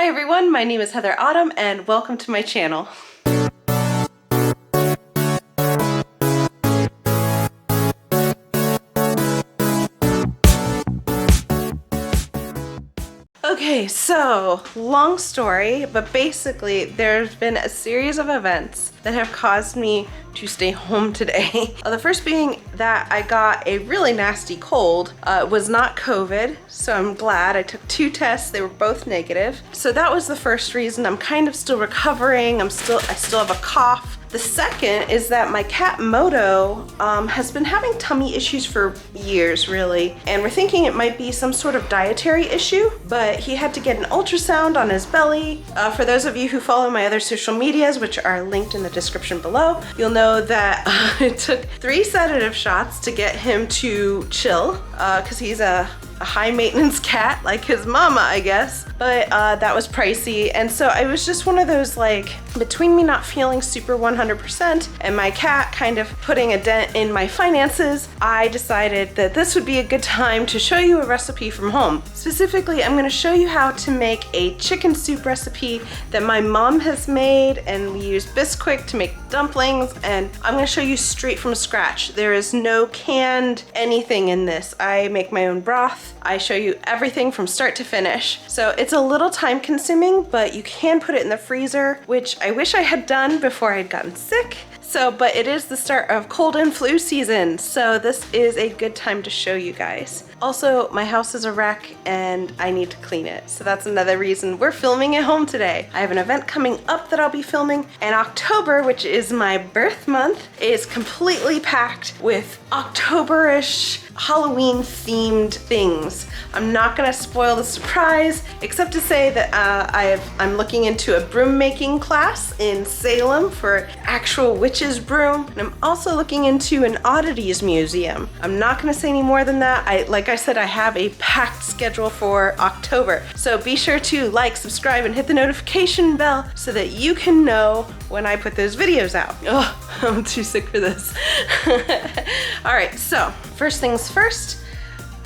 Hi everyone, my name is Heather Autumn and welcome to my channel. Okay, so long story, but basically there's been a series of events that have caused me to stay home today. The first being that I got a really nasty cold. It was not COVID, so I'm glad. I took 2 tests, they were both negative. So that was the first reason. I'm kind of still recovering. I still have a cough. The second is that my cat Moto has been having tummy issues for years, really, and we're thinking it might be some sort of dietary issue, but he had to get an ultrasound on his belly. For those of you who follow my other social medias, which are linked in the description below, you'll know that it took 3 sedative shots to get him to chill, because he's a high maintenance cat like his mama, I guess, but that was pricey. And so I was just one of those, like, between me not feeling super 100% and my cat kind of putting a dent in my finances, I decided that this would be a good time to show you a recipe from home. Specifically, I'm going to show you how to make a chicken soup recipe that my mom has made, and we use Bisquick to make dumplings, and I'm going to show you straight from scratch. There is no canned anything in this. I make my own broth. I show you everything from start to finish. So it's a little time consuming, but you can put it in the freezer, which I wish I had done before I'd gotten sick. But it is the start of cold and flu season, so this is a good time to show you guys. Also, my house is a wreck and I need to clean it, so that's another reason we're filming at home today. I have an event coming up that I'll be filming, and October, which is my birth month, is completely packed with October-ish Halloween themed things. I'm not gonna spoil the surprise, except to say that I'm looking into a broom making class in Salem for actual witches broom, and I'm also looking into an oddities museum. I'm not gonna say any more than that. Like I said, I have a packed schedule for October, so be sure to like, subscribe, and hit the notification bell so that you can know when I put those videos out. Oh, I'm too sick for this. All right, so first things first,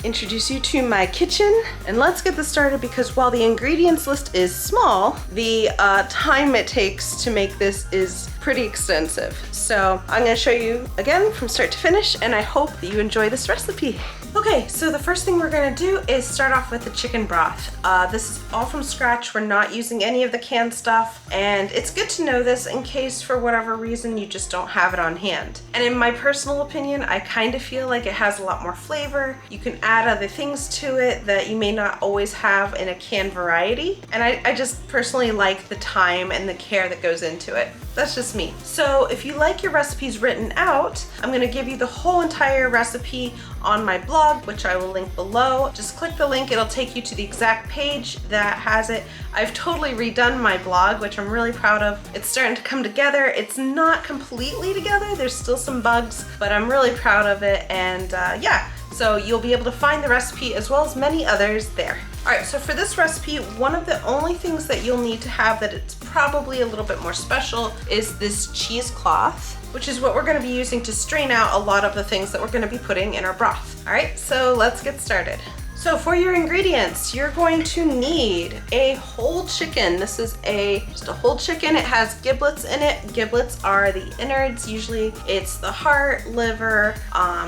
introduce you to my kitchen, and let's get this started, because while the ingredients list is small, the time it takes to make this is pretty extensive. So I'm going to show you again from start to finish, and I hope that you enjoy this recipe. Okay, so the first thing we're going to do is start off with the chicken broth. This is all from scratch. We're not using any of the canned stuff, and it's good to know this in case for whatever reason you just don't have it on hand. And in my personal opinion, I kind of feel like it has a lot more flavor. You can add other things to it that you may not always have in a canned variety, and I just personally like the time and the care that goes into it. That's just me. So if you like your recipes written out, I'm gonna give you the whole entire recipe on my blog, which I will link below. Just click the link, it'll take you to the exact page that has it. I've totally redone my blog, which I'm really proud of. It's starting to come together. It's not completely together, there's still some bugs, but I'm really proud of it, and yeah. So you'll be able to find the recipe as well as many others there. All right, so for this recipe, one of the only things that you'll need to have that it's probably a little bit more special is this cheesecloth, which is what we're gonna be using to strain out a lot of the things that we're gonna be putting in our broth. All right, so let's get started. So for your ingredients, you're going to need a whole chicken. This is just a whole chicken. It has giblets in it. Giblets are the innards. Usually it's the heart, liver,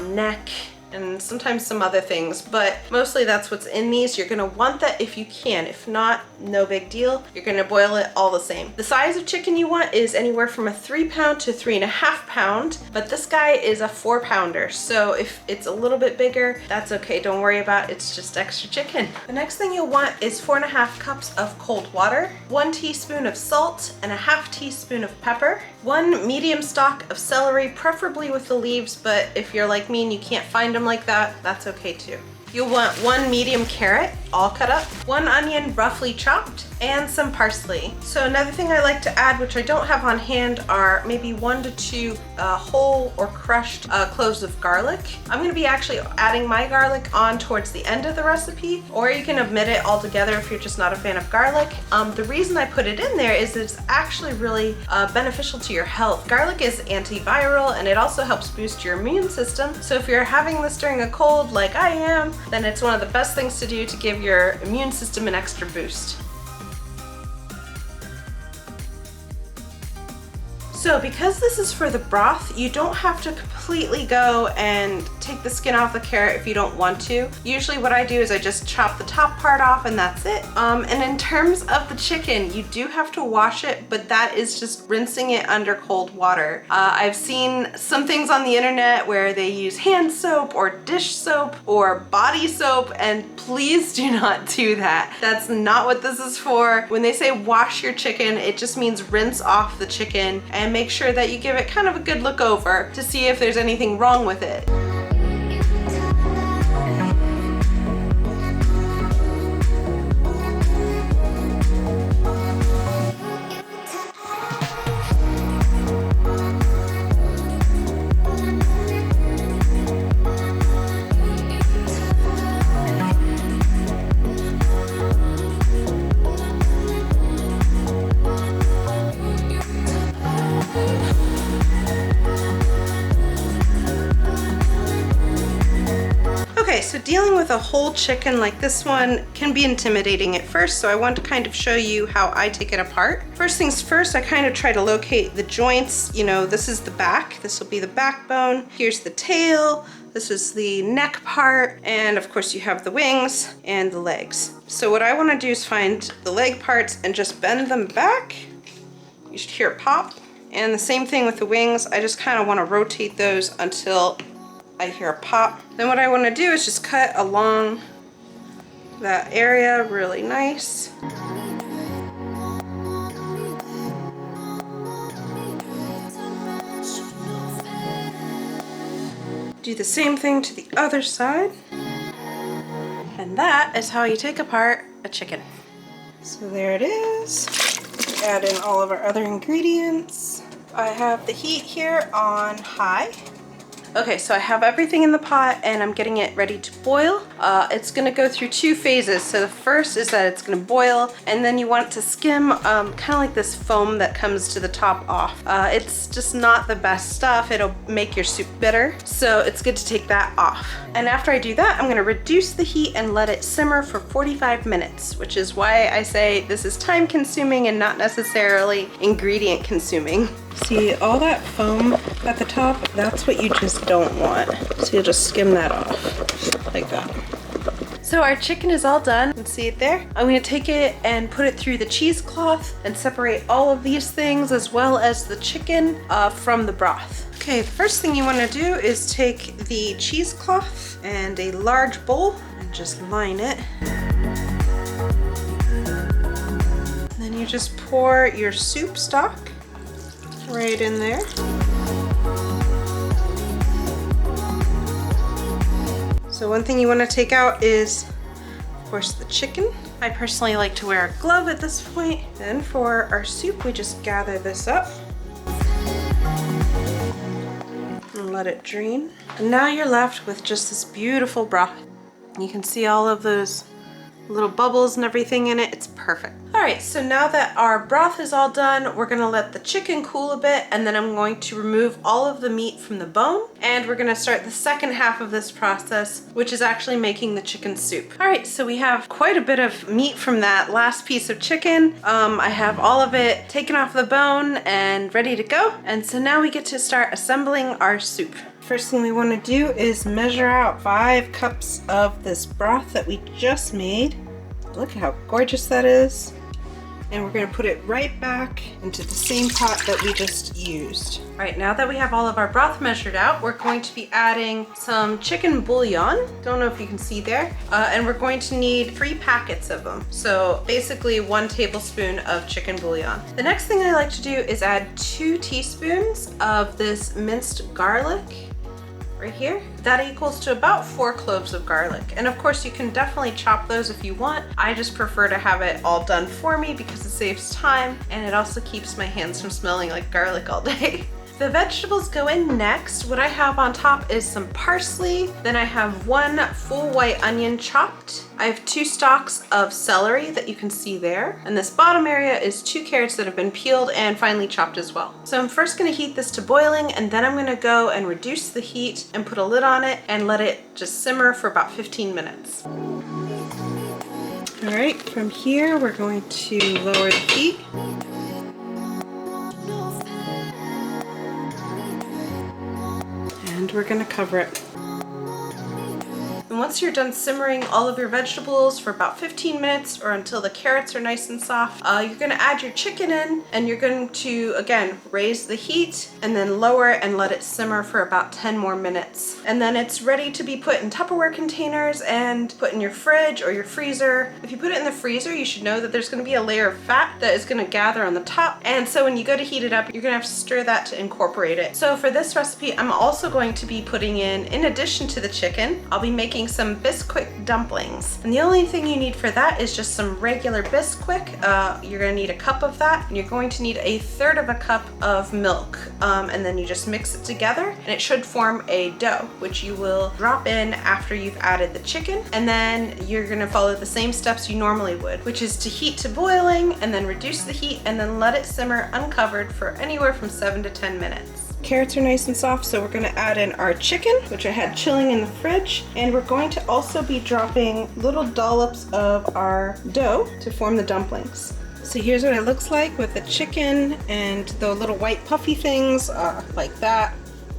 neck, and sometimes some other things, but mostly that's what's in these. You're gonna want that if you can. If not, no big deal. You're gonna boil it all the same. The size of chicken you want is anywhere from a 3-pound to 3.5 pound, but this guy is a 4-pounder. So if it's a little bit bigger, that's okay. Don't worry about it. It's just extra chicken. The next thing you'll want is 4.5 cups of cold water, 1 teaspoon of salt, and a 1/2 teaspoon of pepper, 1 medium stalk of celery, preferably with the leaves, but if you're like me and you can't find them like that, that's okay too. You'll want 1 medium carrot, all cut up, 1 onion roughly chopped, and some parsley. So another thing I like to add, which I don't have on hand, are maybe 1 to 2 whole or crushed cloves of garlic. I'm gonna be actually adding my garlic on towards the end of the recipe, or you can omit it altogether if you're just not a fan of garlic. The reason I put it in there is it's actually really beneficial to your health. Garlic is antiviral, and it also helps boost your immune system. So if you're having this during a cold like I am, then it's one of the best things to do to give your immune system an extra boost. So because this is for the broth, you don't have to completely go and take the skin off the carrot if you don't want to. Usually what I do is I just chop the top part off and that's it. And in terms of the chicken, you do have to wash it, but that is just rinsing it under cold water. I've seen some things on the internet where they use hand soap or dish soap or body soap, and please do not do that. That's not what this is for. When they say wash your chicken, it just means rinse off the chicken and make sure that you give it kind of a good look over to see if there's anything wrong with it. Okay, so dealing with a whole chicken like this one can be intimidating at first, so I want to kind of show you how I take it apart. First things first, I kind of try to locate the joints. You know, this is the back, this will be the backbone, here's the tail, this is the neck part, and of course you have the wings and the legs. So what I want to do is find the leg parts and just bend them back. You should hear it pop. And the same thing with the wings, I just kind of want to rotate those until I hear a pop. Then what I want to do is just cut along that area really nice. Do the same thing to the other side. And that is how you take apart a chicken. So there it is. Add in all of our other ingredients. I have the heat here on high. Okay, so I have everything in the pot and I'm getting it ready to boil. It's gonna go through two phases. So the first is that it's gonna boil, and then you want it to skim kind of like this foam that comes to the top off. It's just not the best stuff. It'll make your soup bitter. So it's good to take that off. And after I do that, I'm gonna reduce the heat and let it simmer for 45 minutes, which is why I say this is time consuming and not necessarily ingredient consuming. See all that foam at the top? That's what you just don't want. So you'll just skim that off like that. So our chicken is all done. You can see it there. I'm gonna take it and put it through the cheesecloth and separate all of these things as well as the chicken from the broth. Okay, the first thing you wanna do is take the cheesecloth and a large bowl and just line it. And then you just pour your soup stock right in there. So one thing you want to take out is, of course, the chicken. I personally like to wear a glove at this point. Then for our soup, we just gather this up and let it drain. And now you're left with just this beautiful broth. You can see all of those little bubbles and everything in it. It's perfect. All right, so now that our broth is all done, we're gonna let the chicken cool a bit, and then I'm going to remove all of the meat from the bone, and we're gonna start the second half of this process, which is actually making the chicken soup. All right, so we have quite a bit of meat from that last piece of chicken. I have all of it taken off the bone and ready to go, and so now we get to start assembling our soup. First thing we want to do is measure out 5 cups of this broth that we just made. Look how gorgeous that is. And we're going to put it right back into the same pot that we just used. All right, now that we have all of our broth measured out, we're going to be adding some chicken bouillon. Don't know if you can see there. And we're going to need 3 packets of them. So basically 1 tablespoon of chicken bouillon. The next thing I like to do is add 2 teaspoons of this minced garlic. Right here. That equals to about 4 cloves of garlic. And of course you can definitely chop those if you want. I just prefer to have it all done for me because it saves time and it also keeps my hands from smelling like garlic all day. The vegetables go in next. What I have on top is some parsley. Then I have 1 full white onion chopped. I have 2 stalks of celery that you can see there. And this bottom area is 2 carrots that have been peeled and finely chopped as well. So I'm first gonna heat this to boiling, and then I'm gonna go and reduce the heat and put a lid on it and let it just simmer for about 15 minutes. All right, from here, we're going to lower the heat. we're gonna cover it. And once you're done simmering all of your vegetables for about 15 minutes or until the carrots are nice and soft, you're gonna add your chicken in, and you're going to, again, raise the heat and then lower it and let it simmer for about 10 more minutes. And then it's ready to be put in Tupperware containers and put in your fridge or your freezer. If you put it in the freezer, you should know that there's gonna be a layer of fat that is gonna gather on the top. And so when you go to heat it up, you're gonna have to stir that to incorporate it. So for this recipe, I'm also going to be putting in addition to the chicken, I'll be making some Bisquick dumplings. And the only thing you need for that is just some regular Bisquick. You're gonna need a cup of that, and you're going to need 1/3 cup of milk. And then you just mix it together, and it should form a dough, which you will drop in after you've added the chicken. And then you're gonna follow the same steps you normally would, which is to heat to boiling, and then reduce the heat, and then let it simmer uncovered for anywhere from 7 to 10 minutes. Carrots are nice and soft, so we're gonna add in our chicken, which I had chilling in the fridge, and we're going to also be dropping little dollops of our dough to form the dumplings. So here's what it looks like with the chicken and the little white puffy things like that.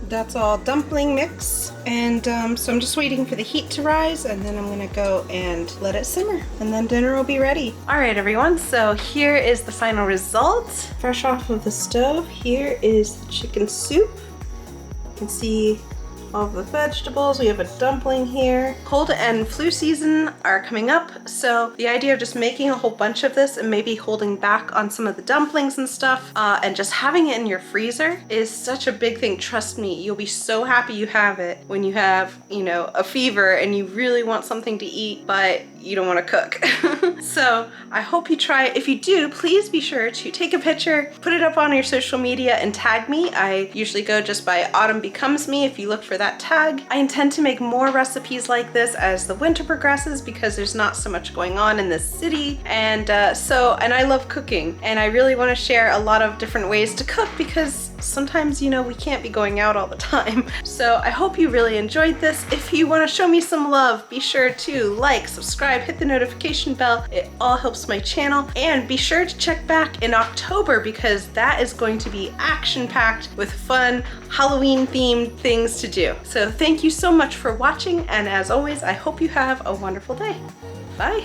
That's all dumpling mix. And so I'm just waiting for the heat to rise, and then I'm gonna go and let it simmer, and then dinner will be ready. All right, everyone, so here is the final result. Fresh off of the stove, here is the chicken soup. You can see all of the vegetables. We have a dumpling here. Cold and flu season are coming up, so the idea of just making a whole bunch of this and maybe holding back on some of the dumplings and stuff and just having it in your freezer is such a big thing. Trust me, you'll be so happy you have it when you have, you know, a fever and you really want something to eat, but you don't want to cook. So I hope you try it. If you do, please be sure to take a picture, put it up on your social media, and tag me. I usually go just by Autumn Becomes Me if you look for that tag. I intend to make more recipes like this as the winter progresses because there's not so much going on in this city. And and I love cooking, and I really want to share a lot of different ways to cook because sometimes, you know, we can't be going out all the time. So I hope you really enjoyed this. If you want to show me some love, be sure to like, subscribe, hit the notification bell. It all helps my channel. And be sure to check back in October because that is going to be action-packed with fun Halloween-themed things to do. So thank you so much for watching, and as always, I hope you have a wonderful day. Bye.